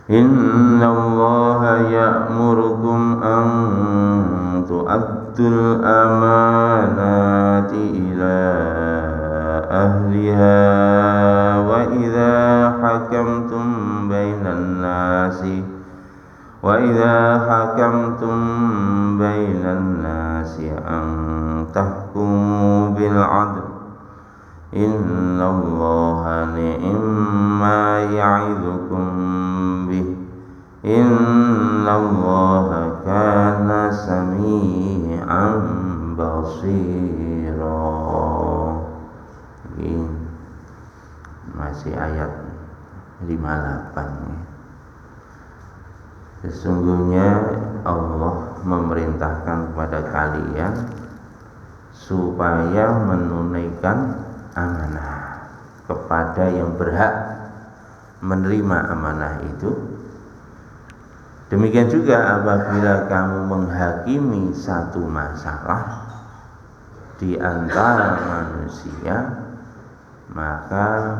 Innallaha ya'murukum an tu'addul amanati ila ahliha wa idza hakamtum bainan nasi an tahkumu bil 'adl innallaha ni'ma ya'idukum bih innallaha kana sami'an basira. Ini masih ayat 58. Sesungguhnya Allah memerintahkan kepada kalian supaya menunaikan amanah kepada yang berhak menerima amanah itu. Demikian juga apabila kamu menghakimi satu masalah di antara manusia, maka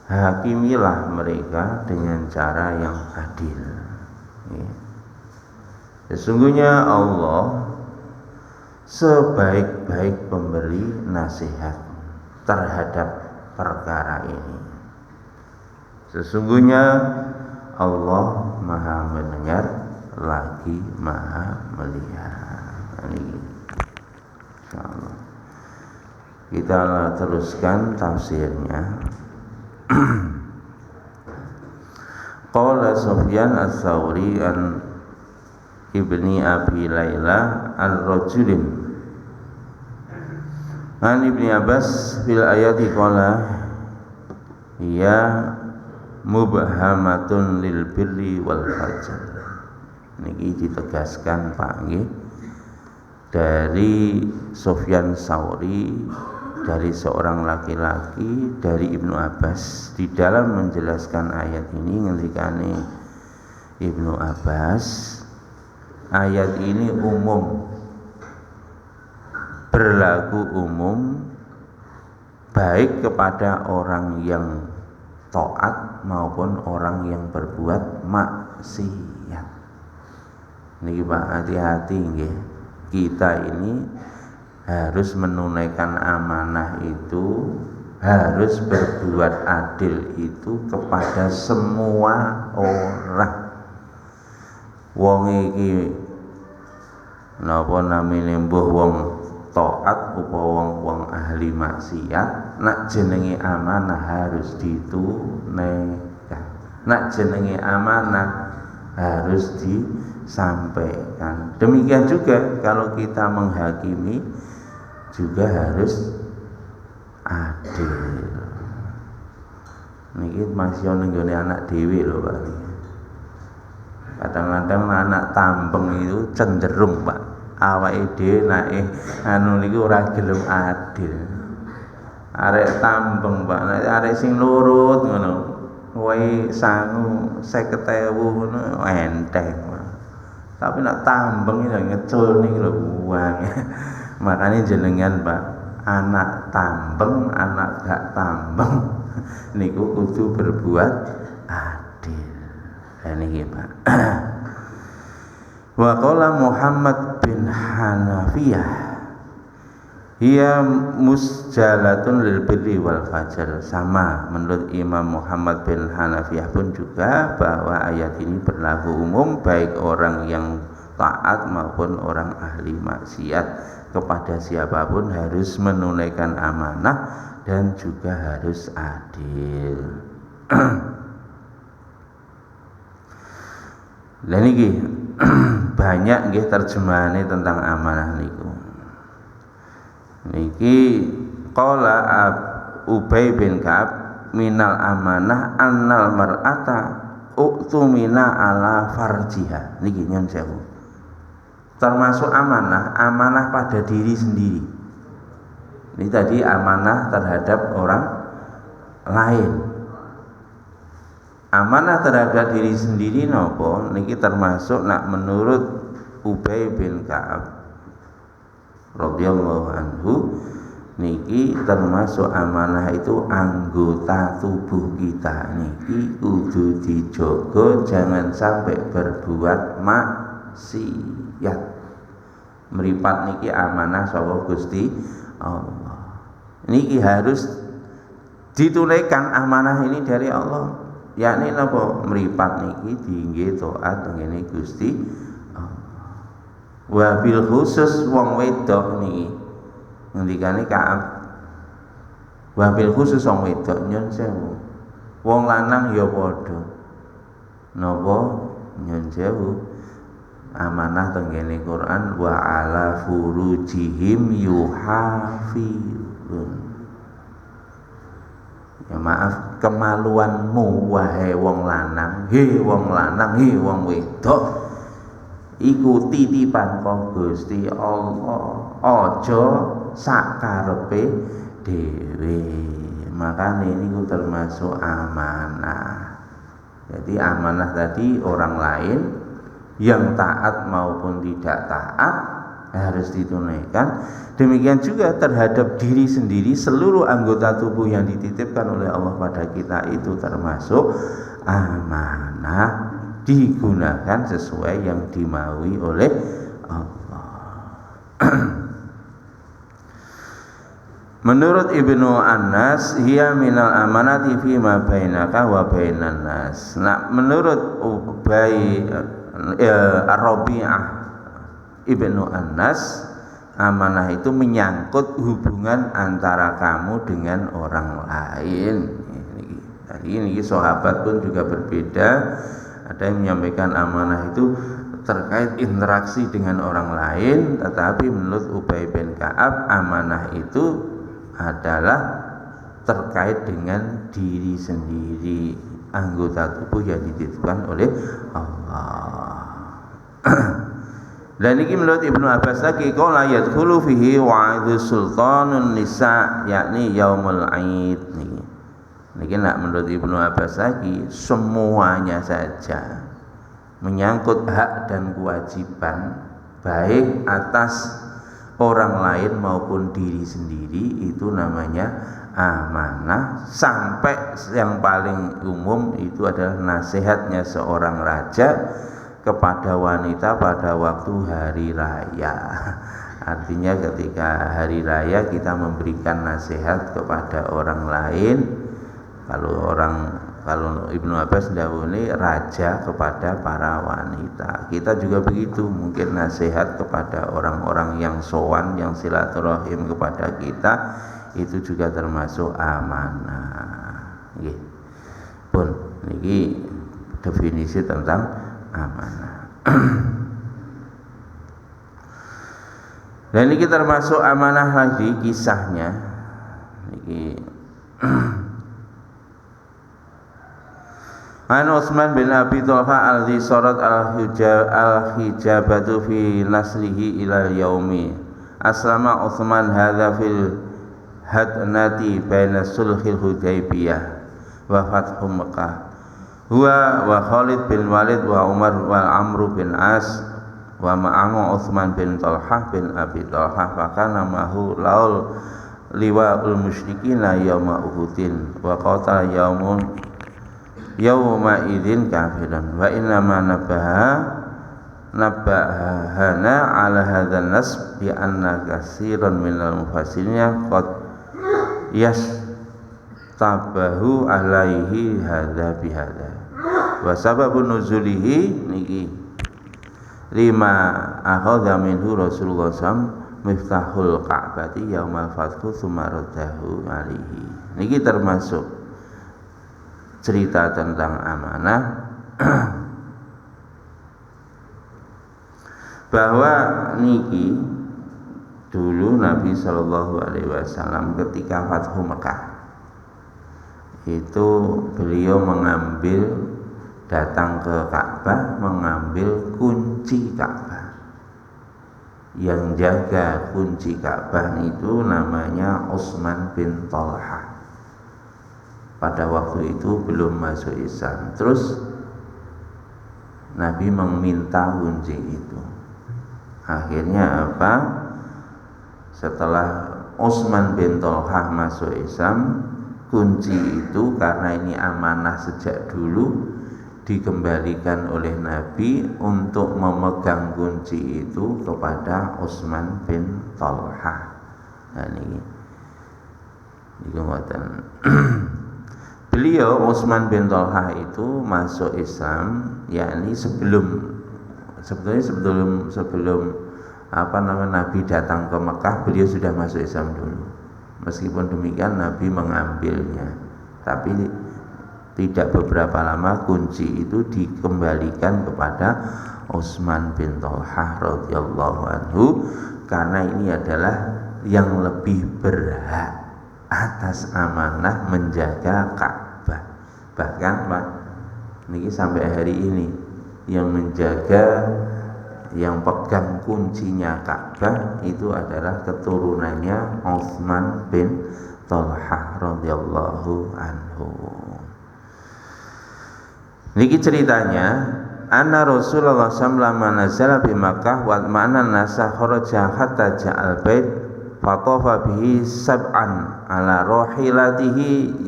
hakimilah mereka dengan cara yang adil. Sesungguhnya Allah sebaik-baik pemberi nasihat terhadap perkara ini. Sesungguhnya Allah Maha mendengar lagi Maha melihat. Insyaallah kita teruskan tafsirnya. Qala Sufyan Ats-Tsauri an Ibni Abi Laila al-Rajulin an Ibni Abbas fil ayati qala ya mubhamatun lil birri wal fajr. Niki ditegaskan Pak nggih dari Sufyan Tsauri, dari seorang laki-laki dari Ibnu Abbas di dalam menjelaskan ayat ini. Ngendikane Ibnu Abbas, ayat ini umum, berlaku umum baik kepada orang yang taat maupun orang yang berbuat maksiat. Niki Pak, hati-hati nggih. Kita ini harus menunaikan amanah itu, harus berbuat adil itu kepada semua orang. Wong iki napa namine mbuh wong taat upaya wong ahli maksiat, nak jenenge amanah harus ditunaikan. Nak jenenge amanah harus disampaikan. Demikian juga kalau kita menghakimi juga harus adil. Niki masih ono nggone anak dhewe lho Pak. Kadang-kadang anak tambeng itu cenderung Pak, awake dhewe nake anu niku ora gelem adil. Arek tambeng Pak, nek arek sing nurut ngono, wae sangu 50.000 ngono enteng Pak. Tapi nek tambeng iki ngecul niki lho uang. Makanya jenengan Pak, anak tambeng, anak gak tambeng niku kudu berbuat adil. Niki Pak. Wa qala Muhammad bin Hanafiyah hiya musjalatun lil birri wal fajr. Sama menurut Imam Muhammad bin Hanafiyah pun juga bahwa ayat ini berlaku umum baik orang yang taat maupun orang ahli maksiat. Kepada siapapun harus menunaikan amanah dan juga harus adil. Lah niki banyak nggih terjemahane tentang amanah niku. Niki qala Ubay bin Ka'ab minal amanah annal mar'ata uktumina ala farjiha. Niki nyon sewu. Termasuk amanah, amanah pada diri sendiri. Ini tadi amanah terhadap orang lain. Amanah terhadap diri sendiri nopo niki termasuk nak menurut Ubay bin Ka'ab radhiyallahu anhu niki termasuk amanah itu anggota tubuh kita niki kudu dijogo, jangan sampai berbuat maksiat. Meripat niki amanah saka Gusti Allah. Niki harus ditunaikan amanah ini dari Allah. Yakni napa? Meripat niki diinggih taat ngene Gusti Allah. Wabil khusus wong wedok niki ngendikane Ka'ab. Wabil khusus wong wedok nyun sewu. Wong lanang ya padha. Napa nyun sewu? Amanah tenggene Quran wa ala furujihim yuhafizun. Ya maaf, kemaluanmu wahai wong lanang, he wong lanang, he wong wedok, iku titipan kang Gusti Allah, aja sakarepe dhewe. Makane niku termasuk amanah. Jadi amanah tadi orang lain yang taat maupun tidak taat harus ditunaikan. Demikian juga terhadap diri sendiri, seluruh anggota tubuh yang dititipkan oleh Allah pada kita itu termasuk amanah, digunakan sesuai yang dimaui oleh Allah. Menurut Ibnu Anas, hiya minal amanati fi ma bainaka wa bainan nas. Nah, menurut Ubay Ar-Rabi'ah Ibnu Anas, amanah itu menyangkut hubungan antara kamu dengan orang lain. Ini sahabat pun juga berbeda. Ada yang menyampaikan amanah itu terkait interaksi dengan orang lain, tetapi menurut Ubay bin Ka'ab amanah itu adalah terkait dengan diri sendiri, anggota tubuh yang dititipkan oleh Allah. Dan ini menurut Ibnu Abbas lagi, qala yadkhulu fihi wa'idhu sultanun nisa, yakni yaumul aid. Niki nak menurut Ibnu Abbas lagi, semuanya saja menyangkut hak dan kewajiban baik atas orang lain maupun diri sendiri, itu namanya amanah. Sampai yang paling umum itu adalah nasihatnya seorang raja kepada wanita pada waktu hari raya. Artinya ketika hari raya kita memberikan nasihat kepada orang lain. Kalau Ibnu Abbas dahulu raja kepada para wanita, kita juga begitu. Mungkin nasihat kepada orang-orang yang sowan, yang silaturahim kepada kita, itu juga termasuk amanah. Nggih. Pun niki definisi tentang amanah. Dan ini termasuk amanah lagi kisahnya. Niki An Utsman bin Abi Thalha alladzi sarat al-hijabatu fi naslihi ila yaumi aslama Utsman hadza fil hadnati baina sulhil Hudaybiyah wa fathu Makkah huwa wa Khalid bin Walid wa Umar wa Amr bin As wa ma'amu Utsman bin Talhah bin Abi Talhah fa kana mahu laul liwa'ul musyrikina yauma Uhudin wa qatala yauma idzin kafiran wa inna ma nabbahana ala hadzal nas bi anna katsiran minal mufassirin qad yastabahu alaihi hadza bi hadza wa sababun nuzulihi niki lima akhadha minhu Rasulullah SAW miftahul Ka'bati yaumal fathu tsumma raddahu alaihi. Niki termasuk cerita tentang amanah bahwa niki dulu Nabi Shallallahu Alaihi Wasallam ketika Fathu Mekah itu beliau datang ke Ka'bah mengambil kunci Ka'bah. Yang jaga kunci Ka'bah itu namanya Utsman bin Talha. Pada waktu itu belum masuk Islam. Terus Nabi meminta kunci itu. Akhirnya apa? Setelah Utsman bin Thalhah masuk Islam, kunci itu karena ini amanah sejak dulu dikembalikan oleh Nabi untuk memegang kunci itu kepada Utsman bin Thalhah. Nah ini ngoten. Beliau Utsman bin Thalhah itu masuk Islam yakni sebelum Nabi datang ke Mekah, beliau sudah masuk Islam dulu. Meskipun demikian Nabi mengambilnya, tapi tidak beberapa lama kunci itu dikembalikan kepada Utsman bin Thalhah radhiyallahu anhu, karena ini adalah yang lebih berhak atas amanah menjaga Ka'bah. Bahkan Pak, ini sampai hari ini yang menjaga, yang pegang kuncinya Ka'bah itu adalah keturunannya Utsman bin Thalhah radhiyallahu anhu. Niki ceritanya, anna Rasulullah sallallahu alaihi wasallam bi Makkah wa ma'ana nasa kharaja hatta ja'al bait fatafa bihi sab'an ala rahilatihi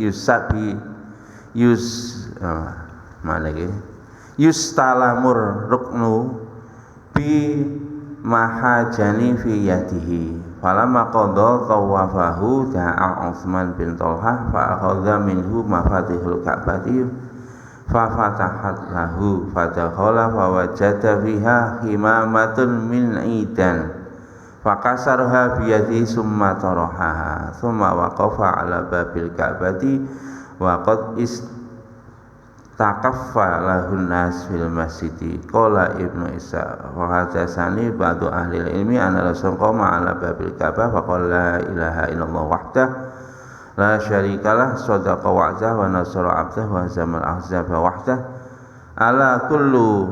yustalamur ruknu bi mahajani fi yadihi falamma qada tawafahu da'a Utsman bin Thalhah fa akhadha minhu mafatihul ka'bati fa fatahat lahu fadakhala fa wajada fiha himamatun min idan fa kasarha bi yadihi summa tarahaha summa waqafa ala babil ka'bati wa qad takaffa lahun nas fil masjidi. Qala Ibnu Isa wa hadatsani ba'du ahli ilmi anna rasul qama ala babil ka'bah fa qala la ilaha illallah wahdah la syarikalah sadaqa wa'dah wa nasara 'abdah wa zamal ahzaba wahdah ala kullu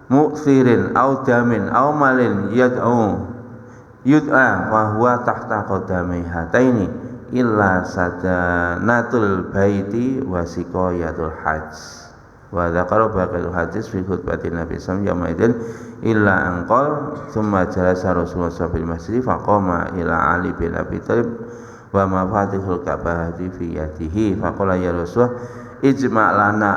mu'thirin aw damin aw malin yud'a wa huwa tahta qadami hataini illa sadanatul baiti wa siqayatul hajj wa dzakara baqatul hadis fi khutbatin Nabi sallallahu alaihi wasallam yaumaidin illa anqal thumma jalasa Rasulullah sallallahu alaihi wasallam fa qama ila Ali bin Abi Thalib wa mafatihul ka'bati fi yadihi fa qala ya Rasul ijma' lana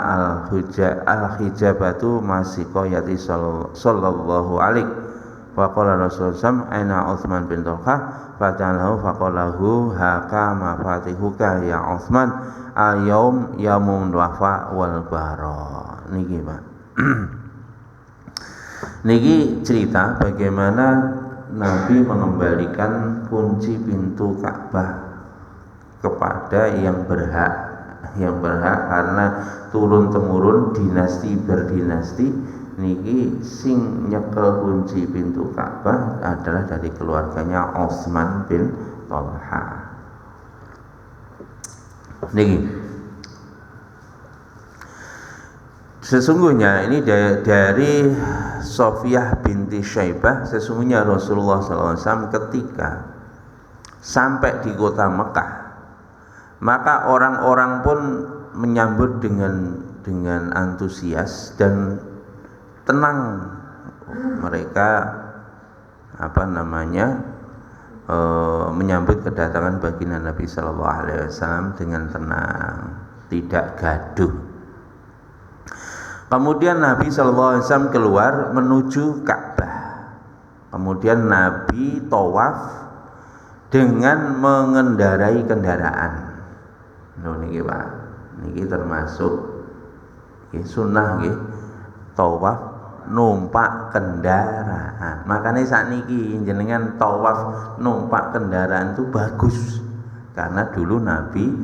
al-hijabatu masiqayati sallallahu alaihi wa qala Rasul sallallahu aina Utsman bin Thalhah fatalahu faqalahu haka mafatihuka ya Utsman al-yaum yaumul wafa wal bara. Niki Pak. Niki cerita bagaimana Nabi mengembalikan kunci pintu Ka'bah kepada yang berhak karena turun temurun dinasti berdinasti niki sing nyekel kunci pintu Ka'bah adalah dari keluarganya Utsman bin Thalhah. Niki sesungguhnya ini dari Sofiyah binti Syaibah, sesungguhnya Rasulullah SAW ketika sampai di kota Mekah, maka orang-orang pun menyambut dengan antusias dan tenang. Mereka menyambut kedatangan baginda Nabi Sallallahu Alaihi Wasallam dengan tenang, tidak gaduh. Kemudian Nabi Sallallahu Alaihi Wasallam keluar menuju Ka'bah. Kemudian Nabi tawaf dengan mengendarai kendaraan. Niki Pak, niki termasuk sunnah nggih, tawaf numpak kendaraan. Makanya sakniki jenengan tawaf numpak kendaraan itu bagus, karena dulu Nabi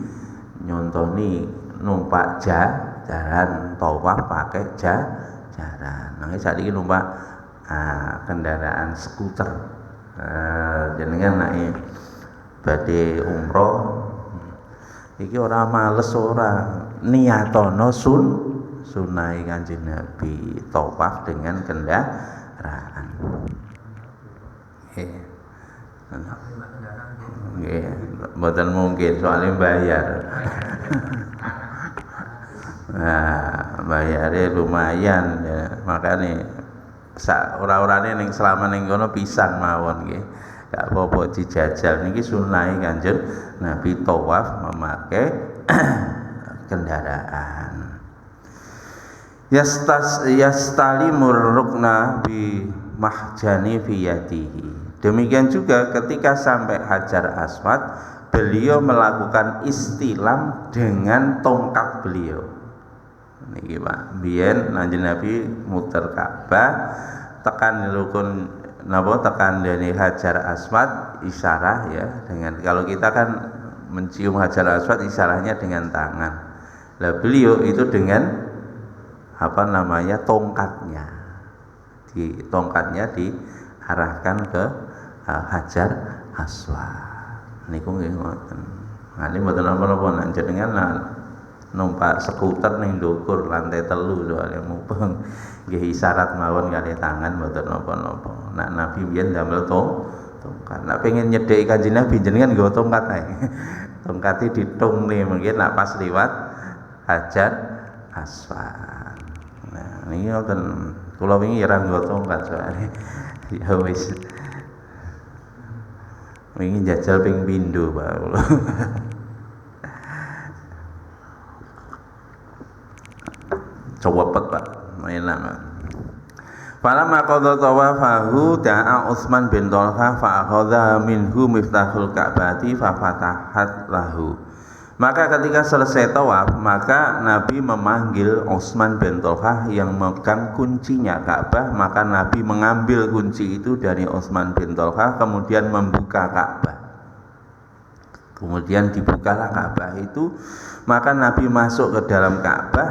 nyontoni numpak jalan, tawaf pakai jalan. Makanya sakniki numpak kendaraan skuter. Jenengan naik badhe umroh iki ora males, ora niyatono sunah Kanjeng Nabi tawaf dengan kendaraan. Nggih, mboten mungkin soalnya bayar. Nah, bayarnya lumayan ya. Makanya ora-orane ning selama ning kono pisan mawon nggih. gak apa-apa dijajal. Niki sunnah Kanjeng Nabi tawaf memakai kendaraan. Yastalimur rukna bi mahjani fi yadihi. Demikian juga ketika sampai Hajar Aswad, beliau melakukan istilam dengan tongkat beliau. Niki Pak, biyen Kanjeng Nabi muter Ka'bah, tekan rukun napa tekan dari Hajar Aswad isyarah ya, dengan kalau kita kan mencium Hajar Aswad isyarahnya dengan tangan. Lah beliau itu dengan apa namanya tongkatnya, tongkatnya diarahkan ke Hajar Aswad. Niku nggih ngoten. Nah, ini mboten napa-napa nek jenengan numpak skuter ning ndukur lantai 3 soalnya mumpung nggih isyarat mawon kali tangan mboten napa-napa. Nek Nabi biyen damel tongkat. Nek pengen nyedheki Kanjeng Nabi jenengan nggawa tongkat ae. Tongkate ditungne mungkin nek pas liwat Hajar Aswad. Nah, ini kan kula wingi ya ra nggawa tongkat soalnya. Ya wis. Wingi jajal ping pindho, Pak. Cowopet, Pak. Enak, Pak. Falamma qadha tawafahu da'a Utsman bin Thalhah fa akhadha minhu miftahul Ka'bati fa fatahat lahu. Maka ketika selesai tawaf, maka Nabi memanggil Utsman bin Thalhah yang memegang kuncinya Ka'bah, maka Nabi mengambil kunci itu dari Utsman bin Thalhah kemudian membuka Ka'bah. Kemudian dibukalah Ka'bah itu, maka Nabi masuk ke dalam Ka'bah,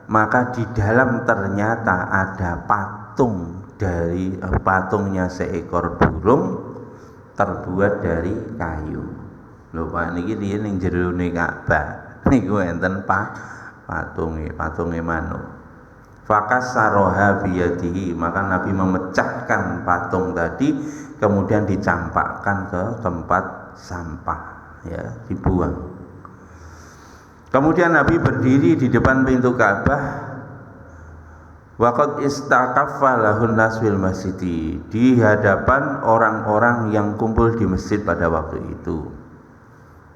maka di dalam ternyata ada patung dari patungnya seekor burung terbuat dari kayu. Lho Pak niki riyen ning jero Ka'bah niku enten patunge manuk. Fakas saroha biyadihi, maka Nabi memecahkan patung tadi kemudian dicampakkan ke tempat sampah ya, dibuang. Kemudian Nabi berdiri di depan pintu Ka'bah. Waqad istaqaffa lahun nas fil masjid, di hadapan orang-orang yang kumpul di masjid pada waktu itu.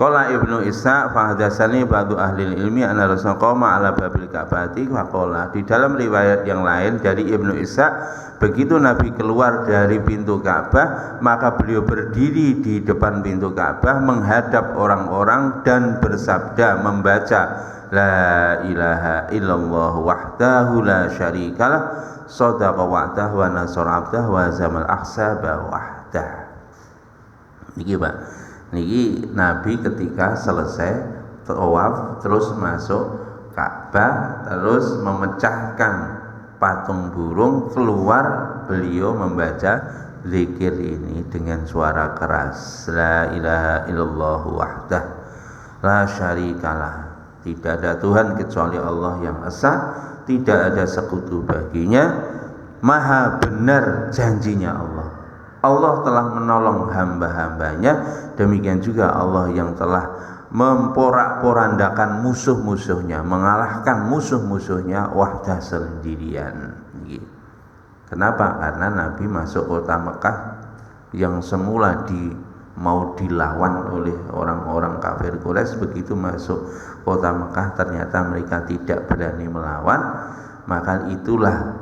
Qala Ibnu Ishaq fa hadatsani ba'du ahli ilmi anna rasul qama ala babil Ka'bati wa qala, di dalam riwayat yang lain dari Ibnu Ishaq, begitu Nabi keluar dari pintu Ka'bah maka beliau berdiri di depan pintu Ka'bah menghadap orang-orang dan bersabda membaca la ilaha illallah wahdahu la syarikalah sadaqa wa'dah wa nasara 'abdah wa zamal ahsaba wahdah. Niki Pak, niki Nabi ketika selesai tawaf terus masuk Ka'bah terus memecahkan patung burung, keluar beliau membaca zikir ini dengan suara keras, la ilaha illallah wahdah la syarikalah, tidak ada Tuhan kecuali Allah yang esa, tidak ada sekutu baginya, maha benar janjinya Allah. Allah telah menolong hamba-hambanya, demikian juga Allah yang telah memporak-porandakan musuh-musuhnya, mengalahkan musuh-musuhnya wahdah sendirian. Kenapa? Karena Nabi masuk kota Mekah yang semula mau dilawan oleh orang-orang kafir Quraisy, begitu masuk kota Mekah ternyata mereka tidak berani melawan, maka itulah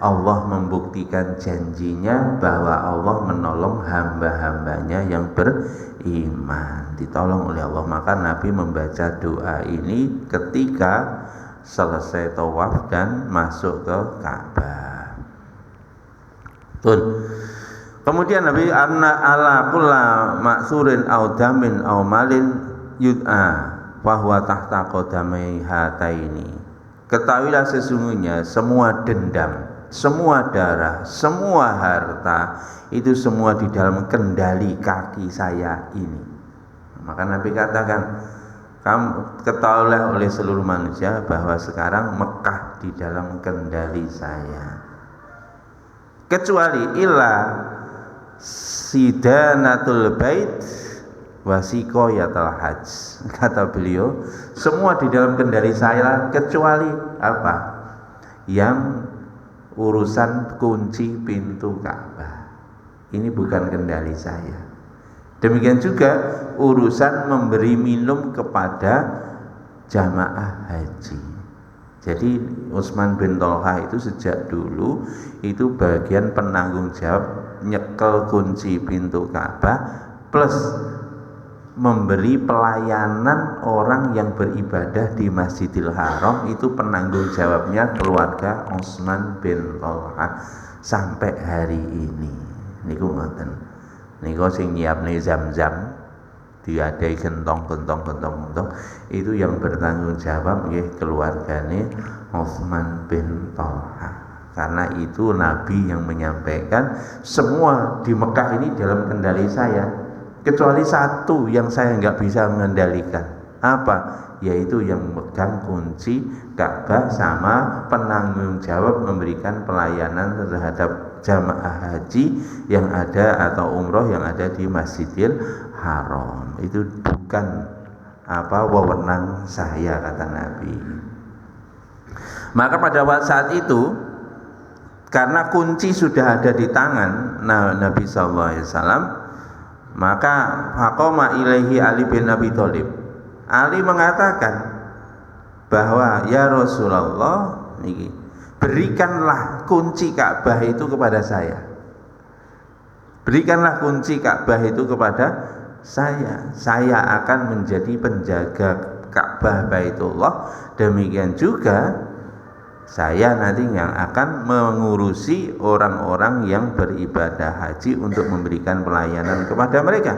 Allah membuktikan janjinya bahwa Allah menolong hamba-hambanya yang beriman, ditolong oleh Allah. Maka Nabi membaca doa ini ketika selesai tawaf dan masuk ke Ka'bah. Kemudian Nabi anna ala kulla ma'surin aw damin aw malin yud'a wa huwa tahta qadamai hataini. Ketahuilah sesungguhnya semua dendam, semua darah, semua harta itu semua di dalam kendali kaki saya ini. Maka Nabi katakan, kamu ketahuilah oleh seluruh manusia bahwa sekarang Mekah di dalam kendali saya, kecuali illa sidanatul bait wasiqayatul hajj. Kata beliau, semua di dalam kendali saya kecuali apa? Yang urusan kunci pintu Ka'bah. Ini bukan kendali saya. Demikian juga urusan memberi minum kepada jamaah haji. Jadi Utsman bin Thalhah itu sejak dulu itu bagian penanggung jawab nyekel kunci pintu Ka'bah plus memberi pelayanan orang yang beribadah di Masjidil Haram. Itu penanggung jawabnya keluarga Utsman bin Thalhah sampai hari ini. Niku ngoten. Niku sing nyiapne Zam-zam diadai gentong itu yang bertanggung jawab nggih keluargane Utsman bin Thalhah. Karena itu Nabi yang menyampaikan semua di Mekah ini dalam kendali saya, kecuali satu yang saya nggak bisa mengendalikan. Apa? Yaitu yang megang kunci Ka'bah sama penanggung jawab memberikan pelayanan terhadap jamaah haji yang ada atau umroh yang ada di Masjidil Haram. Itu bukan wewenang saya, kata Nabi. Maka pada saat itu karena kunci sudah ada di tangan Nabi SAW, maka faqama ilaihi Ali bin Abi Thalib. Ali mengatakan bahwa ya Rasulullah, berikanlah kunci Ka'bah itu kepada saya. Berikanlah kunci Ka'bah itu kepada saya. Saya akan menjadi penjaga Ka'bah Baitullah. Demikian juga saya nanti yang akan mengurusi orang-orang yang beribadah haji untuk memberikan pelayanan kepada mereka.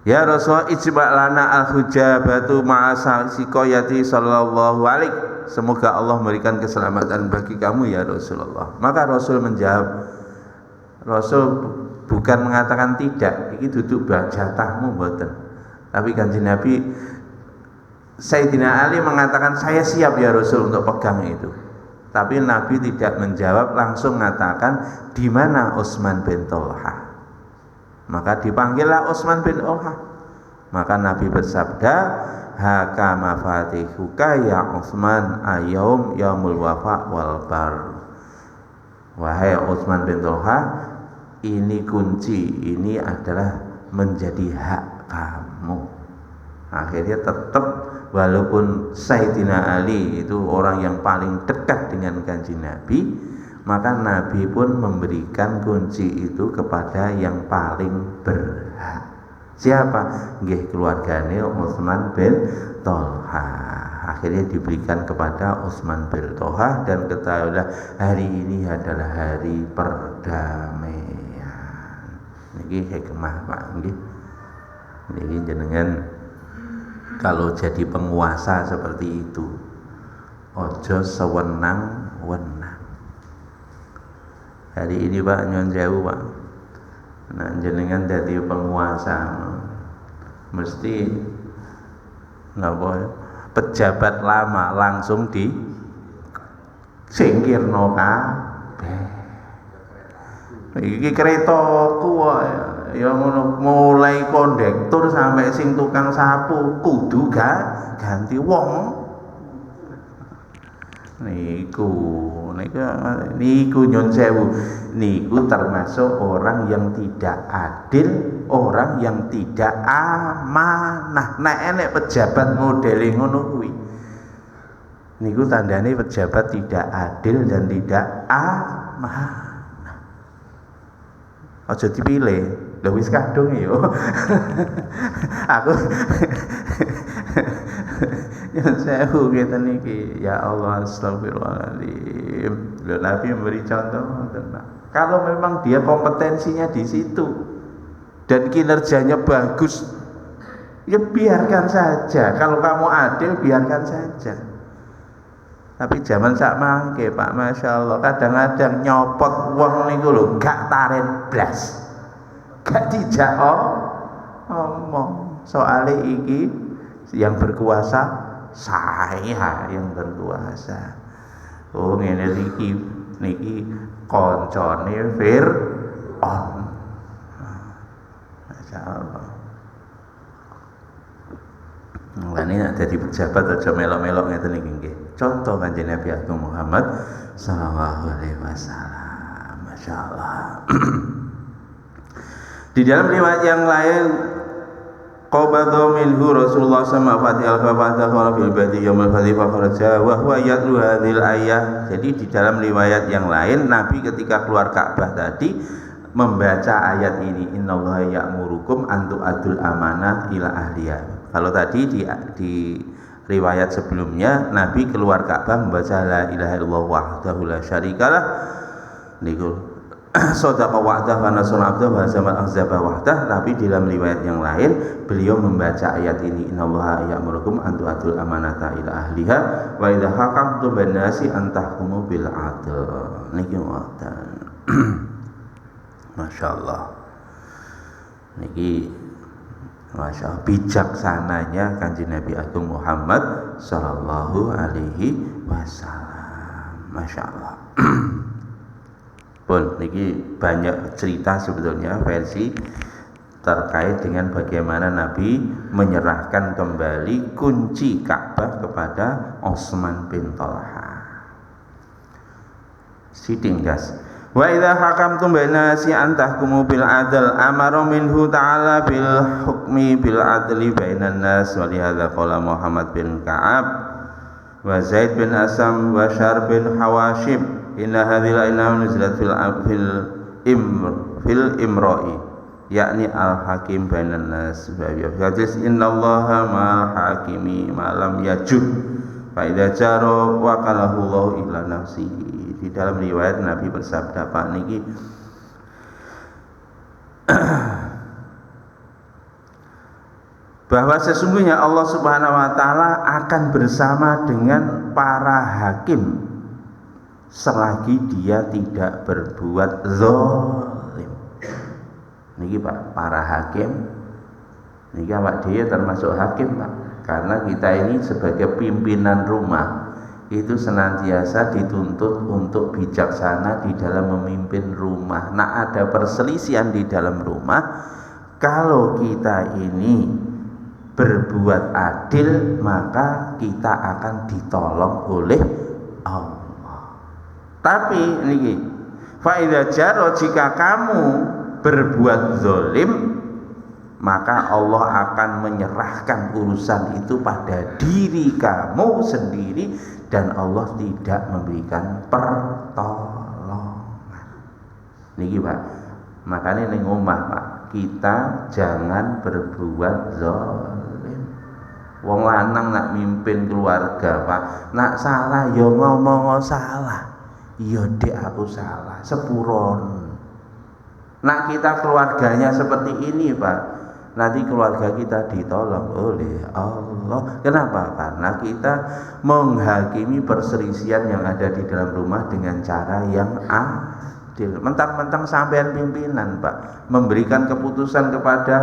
Ya Rasulullah, ijba' lana al-hujabatu ma'a siqayati sallallahu alaihi. Semoga Allah memberikan keselamatan bagi kamu ya Rasulullah. Maka Rasul menjawab, Rasul bukan mengatakan tidak, ini duduk jatahmu mboten. Tapi Kanjeng Nabi Sayyidina Ali mengatakan saya siap ya Rasul untuk pegang itu. Tapi Nabi tidak menjawab, langsung mengatakan di mana Utsman bin Thalhah. Maka dipanggillah Utsman bin Thalhah. Maka Nabi bersabda, haka mafatihuka ya Utsman ayyum yaumul wafa wal bar. Wahai Utsman bin Thalhah, ini kunci, ini adalah menjadi hak kamu. Akhirnya tetap walaupun Sayyidina Ali itu orang yang paling dekat dengan Kanjeng Nabi, maka Nabi pun memberikan kunci itu kepada yang paling berhak. Siapa? Nggih, keluargane Utsman bin Thalhah. Akhirnya diberikan kepada Utsman bin Thalhah, dan ketahuilah hari ini adalah hari perdamaian. Niki hikmah Pak nggih. Niki jenengan kalau jadi penguasa seperti itu ojo sewenang-wenang. Hari ini Pak nyuwun sewu Pak, nah jenengan jadi penguasa mesti napa pejabat lama langsung di singkirno kabeh. Iki keretaku ya ngono, mulai kondektur sampai sing tukang sapu kudu ganti wong. Niku nyun sewu, niku termasuk orang yang tidak adil, orang yang tidak amanah. Nek enek pejabat modele ngono kuwi, niku tandane pejabat tidak adil dan tidak amanah. Aja dipilih, lha wis kadung yo. Aku ya sewu ngeten iki, ya Allah, astagfirullahaladzim. Nabi memberi contoh, kalau memang dia kompetensinya di situ dan kinerjanya bagus, ya biarkan saja. Kalau kamu adil, biarkan saja. Tapi zaman sak mangke Pak, Masya Allah, kadang-kadang nyopot wong niku lho gak taren blas, gak dijak omong. Soale iki yang berkuasa, saya yang berkuasa. Oh ngene niki koncone Fir'aun. Masya Allah. Mulane nek dadi pejabat aja melok-melok ngeten iki nggih. Contoh Kanjeng Nabi Agung Muhammad sallallahu alaihi wasallam. masyaallah. Di dalam riwayat yang lain qabadha minhu Rasulullah sama Fatihal fa fil badi yaumil fadhi fa kharaja wa huwa yatlu hadhil ayah. Jadi di dalam riwayat yang lain Nabi ketika keluar Ka'bah tadi membaca ayat ini, innallaha ya'murukum an tu'addul amanah ila ahliha. Kalau tadi di riwayat sebelumnya Nabi keluar Ka'bah membaca la ilaha illallah wahdahu la syarikalah niku sadaqa wa'dah wa nasara abdah wa zamal ahzaba wahdah. Tapi dalam riwayat yang lain beliau membaca ayat ini, innallaha ya'murukum an tu'addul amanata ila ahliha wa idza hakamtum bainan nasi an tahkumu bil 'adl. Niki ngoten. Masyaallah. Niki masyaallah bijaksananya Kanjeng Nabi Agung Muhammad sallallahu alaihi wasallam. Masyaallah. Pun niki banyak cerita sebetulnya versi terkait dengan bagaimana Nabi menyerahkan kembali kunci Ka'bah kepada Utsman bin Thalha. Siting gas. Wa idza hakamtum baina nasi an tahkumu bil adl amara minhu ta'ala bil hukmi bil adli bainan nas wa li hadza qala Muhammad bin Ka'ab wa Zaid bin Asam wa Syar bin Hawashib inna hadhil inna nuzilat fil imra'i yakni al hakim bainan nas wa hadis innallaha ma'al hakimi ma lam yajuh fa idza jara wa qalahu Allah ila nafsihi. Di dalam riwayat Nabi bersabda Pak niki bahwa sesungguhnya Allah Subhanahu wa taala akan bersama dengan para hakim selagi dia tidak berbuat zalim. Niki Pak, para hakim niki awak dhewe termasuk hakim Pak, karena kita ini sebagai pimpinan rumah itu senantiasa dituntut untuk bijaksana di dalam memimpin rumah. Nah, ada perselisihan di dalam rumah, kalau kita ini berbuat adil maka kita akan ditolong oleh Allah. Tapi ini fa idza jaro, jika kamu berbuat zalim maka Allah akan menyerahkan urusan itu pada diri kamu sendiri dan Allah tidak memberikan pertolongan. Niki Pak, makanya ning omah Pak, kita jangan berbuat zalim. Wong lanang nak mimpin keluarga Pak, nak salah ya ngomong salah, ya dek aku salah, sepuron. Nak kita keluarganya seperti ini Pak, nanti keluarga kita ditolong oleh Allah. Kenapa? Karena kita menghakimi perselisihan yang ada di dalam rumah dengan cara yang adil. Mentang-mentang sampean pimpinan Pak, memberikan keputusan kepada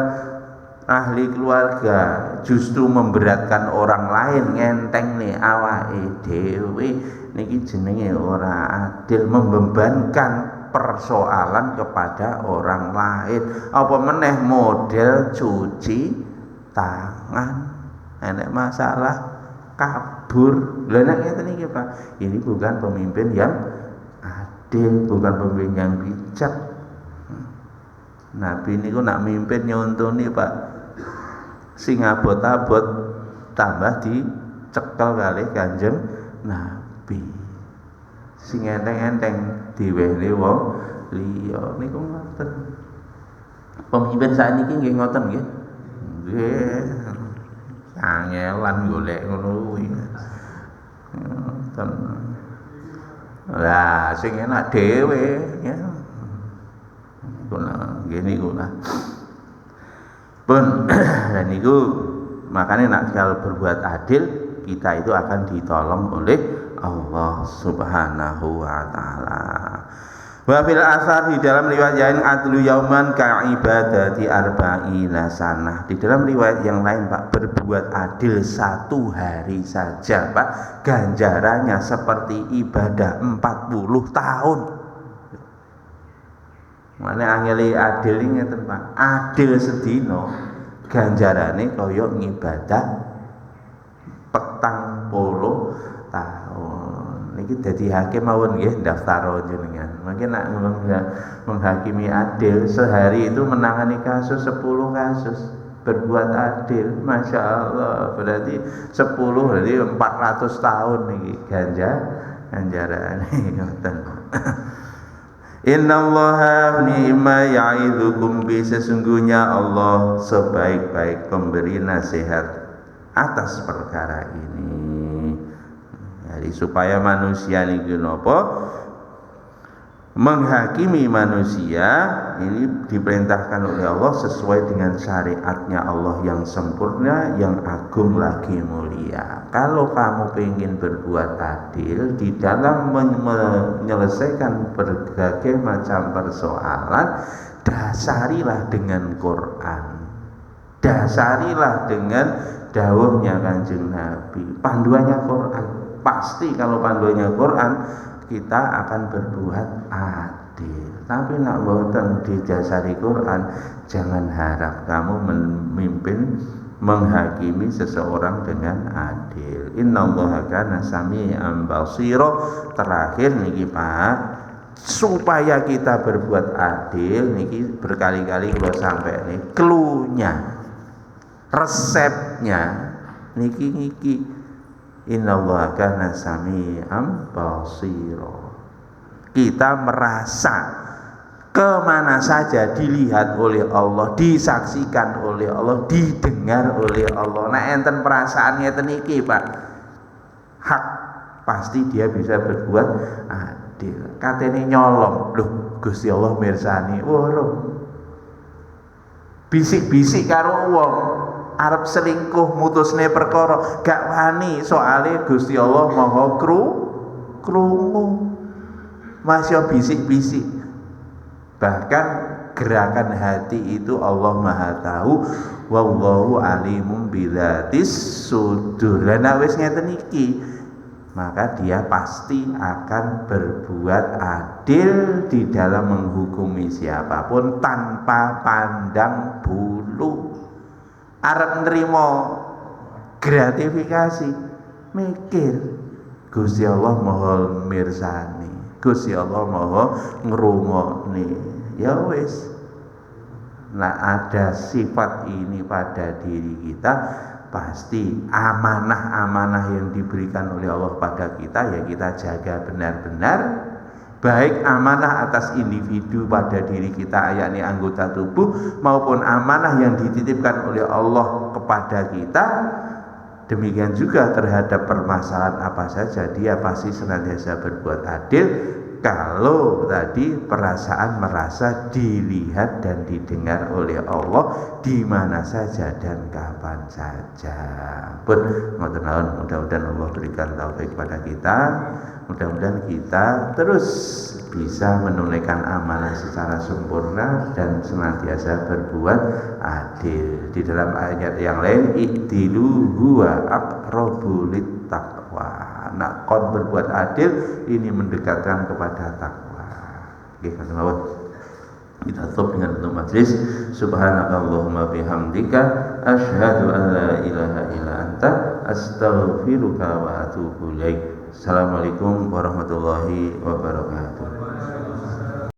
ahli keluarga justru memberatkan orang lain, ngenteng nih awake dhewe, niki jenenge ora adil, membebankan persoalan kepada orang lain. Apa meneh model cuci tangan, enek masalah kabur. Lha nek ngeten iki Pak, ini bukan pemimpin yang adil, bukan pemimpin yang bijak. Nabi niku nak mimpin nyontoni Pak, sing abot-abot tambah dicekel kalih Kanjeng Nabi, sing enteng-enteng diwehne wong liya. Niku ngoten. Pemimpin sakniki nggih ngoten nggih. Nggih. Angelan golek ngono kuwi. Ngoten. Lah sing enak dhewe ya. Kuna nggih niku lah. Pun dan niku makanya nak kalau berbuat adil kita itu akan ditolong oleh Allah Subhanahu wa taala. Wa fil asar, di dalam riwayat yang adlu yauman ka ibadati arba'ina sanah. Di dalam riwayat yang lain Pak, berbuat adil satu hari saja Pak, ganjarannya seperti ibadah 40 tahun. Mane angeli adil iki ngeten Pak, adil sedina ganjarane kaya ngibadah 40 tahun. niki dadi hakim mawon nggih daftar jenengan. Mungkin nak menghakimi adil sehari itu menangani kasus 10 kasus. Berbuat adil, Masya Allah, berarti 10 berarti 400 tahun niki ganjaran ngoten. Innallaha ni'ma ya'idzukum bi, sesungguhnya Allah sebaik-baik pemberi nasihat atas perkara ini. Jadi supaya manusia niki napa menghakimi manusia ini diperintahkan oleh Allah sesuai dengan syariatnya Allah yang sempurna, yang agung lagi mulia. Kalau kamu ingin berbuat adil di dalam menyelesaikan berbagai macam persoalan, dasarilah dengan Quran, dasarilah dengan dawuhnya Kanjeng Nabi, panduannya Quran. Pasti kalau panduannya Quran kita akan berbuat adil. Tapi nak mboten didasari Quran, jangan harap kamu memimpin menghakimi seseorang dengan adil. Innallaha kana sami'an basira. Terakhir niki Pak, supaya kita berbuat adil niki berkali-kali kula sampai nih cluenya, resepnya niki innallaha kana sami'an basira. Kita merasa kemana saja dilihat oleh Allah, disaksikan oleh Allah, didengar oleh Allah. Nah enten perasaan ngeten iki Pak, hak pasti dia bisa berbuat adil. Katene nyolong, loh Gusti Allah mirsani, woro bisik-bisik karo wong arep selingkuh mutusne perkara gak wani, soalnya Gusti Allah maha krungu, masih bisik-bisik. Bahkan gerakan hati itu Allah maha tahu, wallahu alimum billatis sudur. Lah nek wis ngeten iki, maka dia pasti akan berbuat adil di dalam menghukumi siapapun tanpa pandang bulu. Arep nerima gratifikasi, mikir Gusti Allah maha mirsani, Gusti Allah maha ngrungokne. Ya wis. Nah ada sifat ini pada diri kita, pasti amanah-amanah yang diberikan oleh Allah pada kita ya kita jaga benar-benar. Baik amanah atas individu pada diri kita, yakni anggota tubuh, maupun amanah yang dititipkan oleh Allah kepada kita. Demikian juga terhadap permasalahan apa saja, dia pasti senantiasa berbuat adil. Kalau tadi perasaan merasa dilihat dan didengar oleh Allah di mana saja dan kapan saja. Pun mudah-mudahan Allah berikan taufik kepada kita. Mudah-mudahan kita terus bisa menunaikan amanah secara sempurna dan senantiasa berbuat adil. Di dalam ayat yang lain, ihdilu huwa aqrabu littaqwa. Nak kon berbuat adil ini mendekatkan kepada takwa. Oke, kita tutup dengan bentuk majlis. Subhanakallahumma bihamdika asyhadu an la ilaha illa anta astaghfiruka wa atubu ilaik. Assalamualaikum warahmatullahi wabarakatuh.